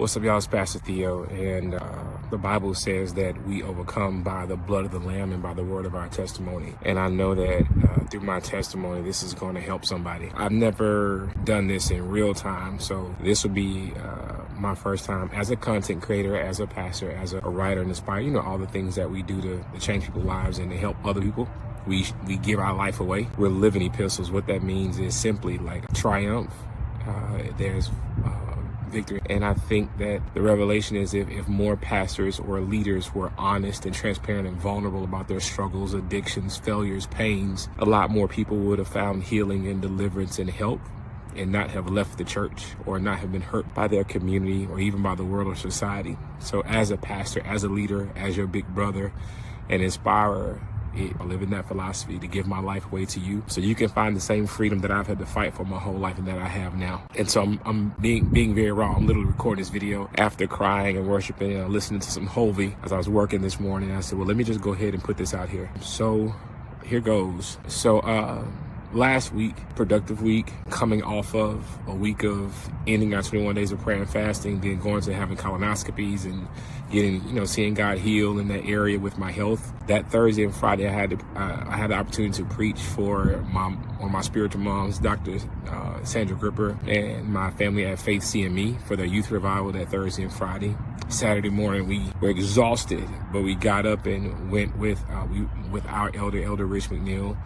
What's up, y'all? It's Pastor Theo, and the Bible says that we overcome by the blood of the Lamb and by the word of our testimony. And I know that through my testimony, this is going to help somebody. I've never done this in real time, so this will be my first time as a content creator, as a pastor, as a writer and inspire, all the things that we do to change people's lives and to help other people. We give our life away. We're living epistles. What that means is simply like triumph. There's victory. And I think that the revelation is if more pastors or leaders were honest and transparent and vulnerable about their struggles, addictions, failures, pains, a lot more people would have found healing and deliverance and help and not have left the church or not have been hurt by their community or even by the world or society. So as a pastor, as a leader, as your big brother and inspirer, I live in that philosophy to give my life away to you so you can find the same freedom that I've had to fight for my whole life and that I have now. And so I'm being very raw. I'm literally recording this video after crying and worshiping and listening to some Hovey as I was working this morning. I said, well, let me just go ahead and put this out here. So here goes. So last week, productive week, coming off of a week of ending our 21 days of prayer and fasting, then going to having colonoscopies and getting, seeing God heal in that area with my health. That Thursday and Friday, I had the opportunity to preach for one of my spiritual moms, Dr. Sandra Gripper, and my family at Faith CME for their youth revival that Thursday and Friday. Saturday morning, we were exhausted, but we got up and went with our Elder Rich McNeil,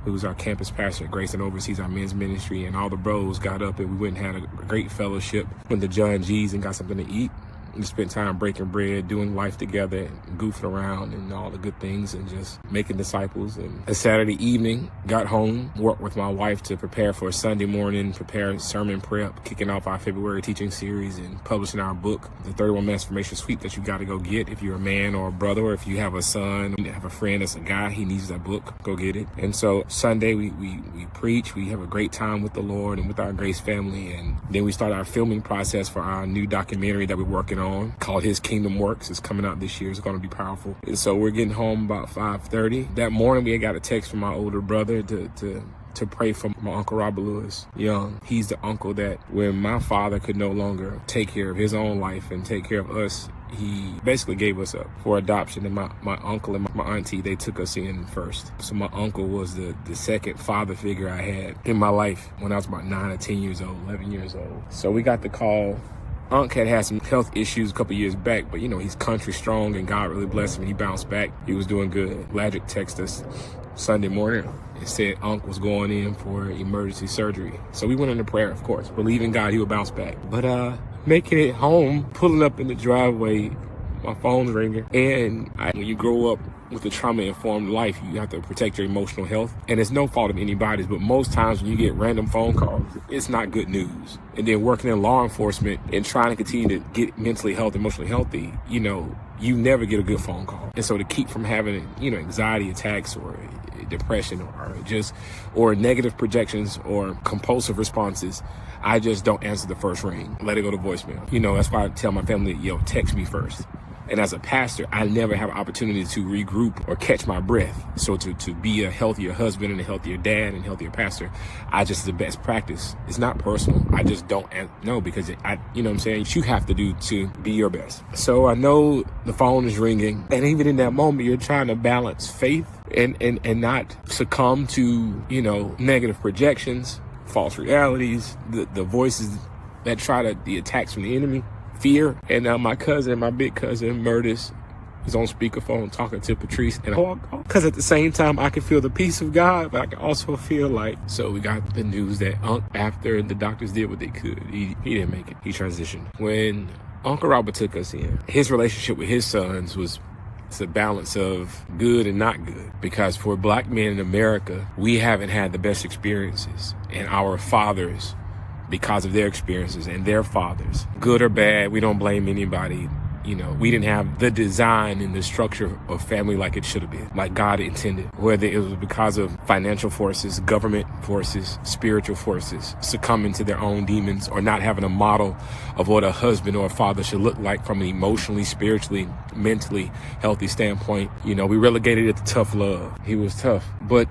who's our campus pastor at Grace and oversees our men's ministry, and all the bros got up and we went and had a great fellowship with the John G's and got something to eat. We spent time breaking bread, doing life together, goofing around and all the good things and just making disciples. And a Saturday evening, got home, worked with my wife to prepare for a Sunday morning, prepare sermon prep, kicking off our February teaching series and publishing our book, the 31 Transformation Suite that you got to go get. If you're a man or a brother, or if you have a son, you have a friend that's a guy, he needs that book, go get it. And so Sunday we preach, we have a great time with the Lord and with our Grace family. And then we start our filming process for our new documentary that we're working on called His Kingdom Works. It's coming out this year. It's going to be powerful. And so we're getting home about 5:30. That morning we got a text from my older brother to pray for my Uncle Robert Lewis Young. He's the uncle that when my father could no longer take care of his own life and take care of us, he basically gave us up for adoption. And my uncle and my auntie, they took us in first. So my uncle was the second father figure I had in my life when I was about 9 or 10 years old, 11 years old. So we got the call. Unc had some health issues a couple years back, but he's country strong and God really blessed him. He bounced back. He was doing good. Ladrick texted us Sunday morning and said Unc was going in for emergency surgery. So we went into prayer, of course, believing God he would bounce back. But making it home, pulling up in the driveway, my phone's ringing. And when you grow up with a trauma-informed life, you have to protect your emotional health. And it's no fault of anybody's, but most times when you get random phone calls, it's not good news. And then working in law enforcement and trying to continue to get mentally healthy, emotionally healthy, you never get a good phone call. And so to keep from having, anxiety attacks or depression or negative projections or compulsive responses, I just don't answer the first ring. Let it go to voicemail. That's why I tell my family, text me first. And as a pastor, I never have an opportunity to regroup or catch my breath. So to be a healthier husband and a healthier dad and healthier pastor, it's the best practice. It's not personal. I just don't know because you know what I'm saying? You have to do to be your best. So I know the phone is ringing. And even in that moment, you're trying to balance faith and not succumb to, negative projections, false realities, the voices that the attacks from the enemy. Fear. And my big cousin, Murtis, is on speakerphone talking to Patrice. And because at the same time, I can feel the peace of God, but I can also feel so we got the news that Unc, after the doctors did what they could, he didn't make it. He transitioned. When Uncle Robert took us in, his relationship with his sons it's a balance of good and not good. Because for Black men in America, we haven't had the best experiences. And our fathers, because of their experiences and their fathers, good or bad, we don't blame anybody. We didn't have the design and the structure of family like it should have been, like God intended. Whether it was because of financial forces, government forces, spiritual forces, succumbing to their own demons, or not having a model of what a husband or a father should look like from an emotionally, spiritually, mentally healthy standpoint. We relegated it to tough love. He was tough. But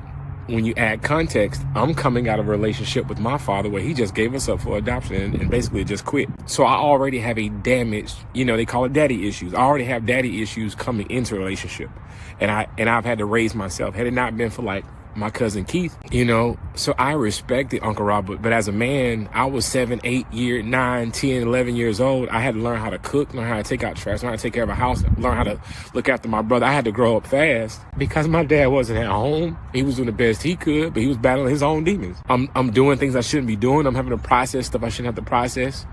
when you add context, I'm coming out of a relationship with my father where he just gave us up for adoption and basically just quit. So I already have a damaged, they call it daddy issues. I already have daddy issues coming into a relationship. And I've had to raise myself. Had it not been for like my cousin Keith, so I respected Uncle Robert. But as a man, I was 7, 8, 9, 10, 11 years old. I had to learn how to cook, learn how to take out trash, learn how to take care of a house, learn how to look after my brother. I had to grow up fast because my dad wasn't at home. He was doing the best he could, but he was battling his own demons. I'm doing things I shouldn't be doing. I'm having to process stuff I shouldn't have to process.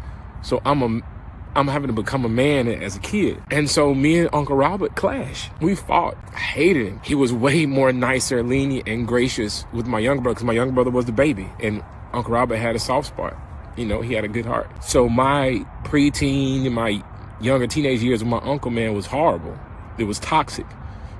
So I'm having to become a man as a kid. And so me and Uncle Robert clashed. We fought. I hated him. He was way more nicer, lenient, and gracious with my younger brother because my younger brother was the baby. And Uncle Robert had a soft spot. He had a good heart. So my preteen and my younger teenage years with my uncle, man, was horrible. It was toxic.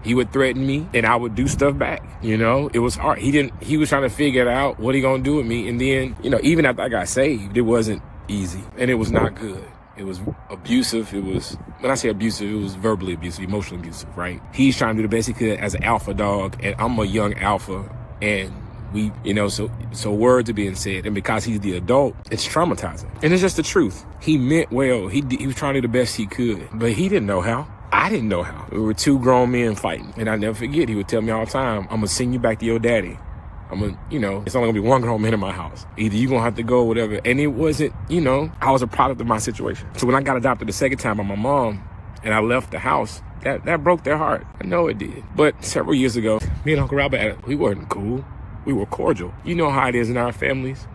He would threaten me and I would do stuff back. It was hard. He was trying to figure it out. What he gonna do with me? And then, even after I got saved, it wasn't easy and it was not good. It was abusive. When I say abusive, it was verbally abusive, emotionally abusive, right? He's trying to do the best he could as an alpha dog, and I'm a young alpha, and we, so words are being said, and because he's the adult, it's traumatizing. And it's just the truth. He meant well. He was trying to do the best he could, but he didn't know how. I didn't know how. We were two grown men fighting, and I never forget, he would tell me all the time, I'm gonna send you back to your daddy. It's only gonna be one grown man in my house. Either you gonna have to go or whatever. And it wasn't, I was a product of my situation. So when I got adopted the second time by my mom and I left the house, that broke their heart. I know it did. But several years ago, me and Uncle Robert, we weren't cool. We were cordial. You know how it is in our families.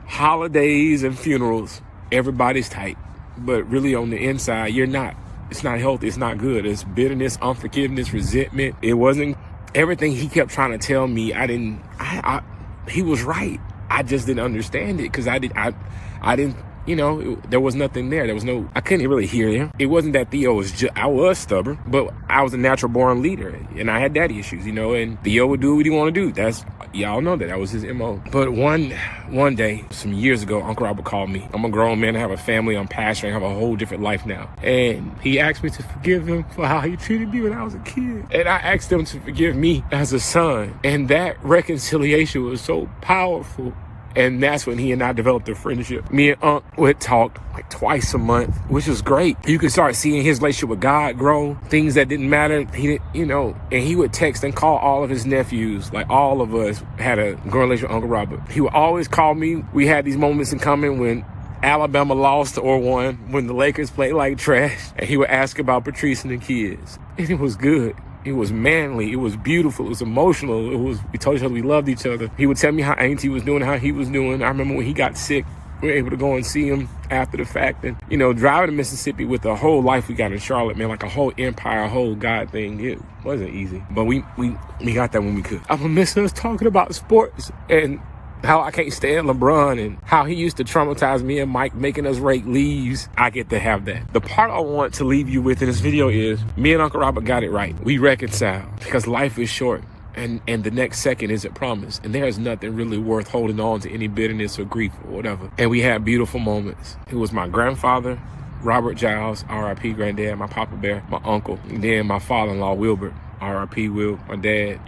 Holidays and funerals, everybody's tight. But really on the inside, you're not. It's not healthy. It's not good. It's bitterness, unforgiveness, resentment. It wasn't. Everything he kept trying to tell me, he was right. I just didn't understand it because I didn't, there was nothing there. I couldn't really hear him. It wasn't that Theo I was stubborn, but I was a natural born leader and I had daddy issues, and Theo would do what he wanted to do. Y'all know that was his MO. But one day, some years ago, Uncle Robert called me. I'm a grown man, I have a family, I'm passionate, I have a whole different life now. And he asked me to forgive him for how he treated me when I was a kid. And I asked him to forgive me as a son. And that reconciliation was so powerful. And that's when he and I developed a friendship. Me and Unc would talk like twice a month, which was great. You could start seeing his relationship with God grow. Things that didn't matter, he didn't, and he would text and call all of his nephews. Like all of us had a growing relationship with Uncle Robert. He would always call me. We had these moments in common when Alabama lost or won, when the Lakers played like trash. And he would ask about Patrice and the kids. And it was good. It was manly. It was beautiful. It was emotional. We told each other we loved each other. He would tell me how Auntie was doing, how he was doing. I remember when he got sick, we were able to go and see him after the fact. And, driving to Mississippi with the whole life we got in Charlotte, man, like a whole empire, a whole God thing, it wasn't easy. But we got that when we could. I'm gonna miss us talking about sports and how I can't stand LeBron and how he used to traumatize me and Mike, making us rake leaves. I get to have that. The part I want to leave you with in this video is me and Uncle Robert got it right. We reconciled because life is short and the next second isn't promised. And there's nothing really worth holding on to any bitterness or grief or whatever. And we had beautiful moments. It was my grandfather, Robert Giles, R.I.P. granddad, my Papa Bear, my uncle, and then my father-in-law, Wilbert, R.I.P. Will, my dad,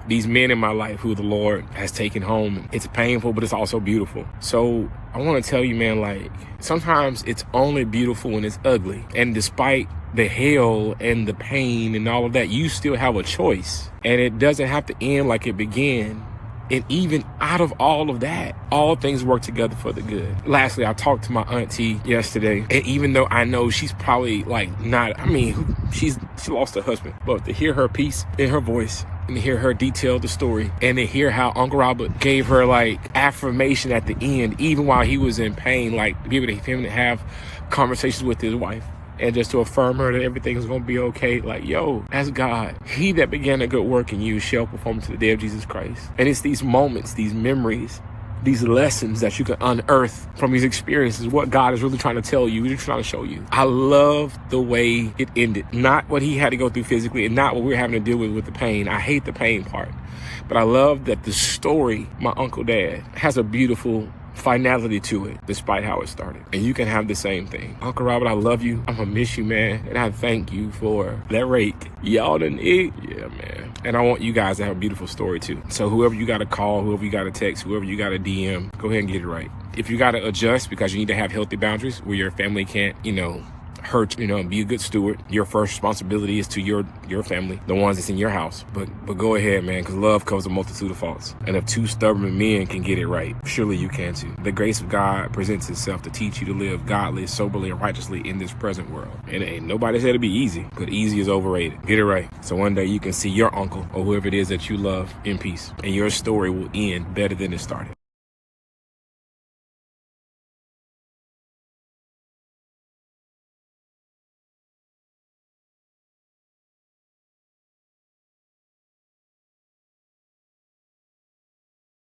these men in my life who the Lord has taken home. It's painful, but it's also beautiful. So I want to tell you, man, sometimes it's only beautiful when it's ugly. And despite the hell and the pain and all of that, you still have a choice. And it doesn't have to end like it began. And even out of all of that, all things work together for the good. Lastly, I talked to my auntie yesterday. And even though I know she's probably she lost her husband. But to hear her piece in her voice, and to hear her detail the story, and to hear how Uncle Robert gave her affirmation at the end, even while he was in pain, to be able to him to have conversations with his wife and just to affirm her that everything's gonna be okay. That's God. He that began a good work in you shall perform to the day of Jesus Christ. And it's these moments, these memories, these lessons that you can unearth from these experiences, what God is really trying to tell you, He's trying to show you. I love the way it ended. Not what he had to go through physically and not what we're having to deal with the pain. I hate the pain part. But I love that the story, my Uncle Dad, has a beautiful finality to it, despite how it started. And you can have the same thing. Uncle Robert, I love you. I'm gonna miss you, man. And I thank you for that rake. Y'all done eat. Yeah, man. And I want you guys to have a beautiful story too. So whoever you got to call, whoever you got to text, whoever you got to DM, go ahead and get it right. If you got to adjust because you need to have healthy boundaries where your family can't, hurt, and be a good steward. Your first responsibility is to your family, the ones that's in your house. But go ahead, man, because love covers a multitude of faults. And if two stubborn men can get it right, surely you can too. The grace of God presents itself to teach you to live godly, soberly, and righteously in this present world. And ain't nobody said it'd be easy, but easy is overrated. Get it right. So one day you can see your uncle or whoever it is that you love in peace, and your story will end better than it started.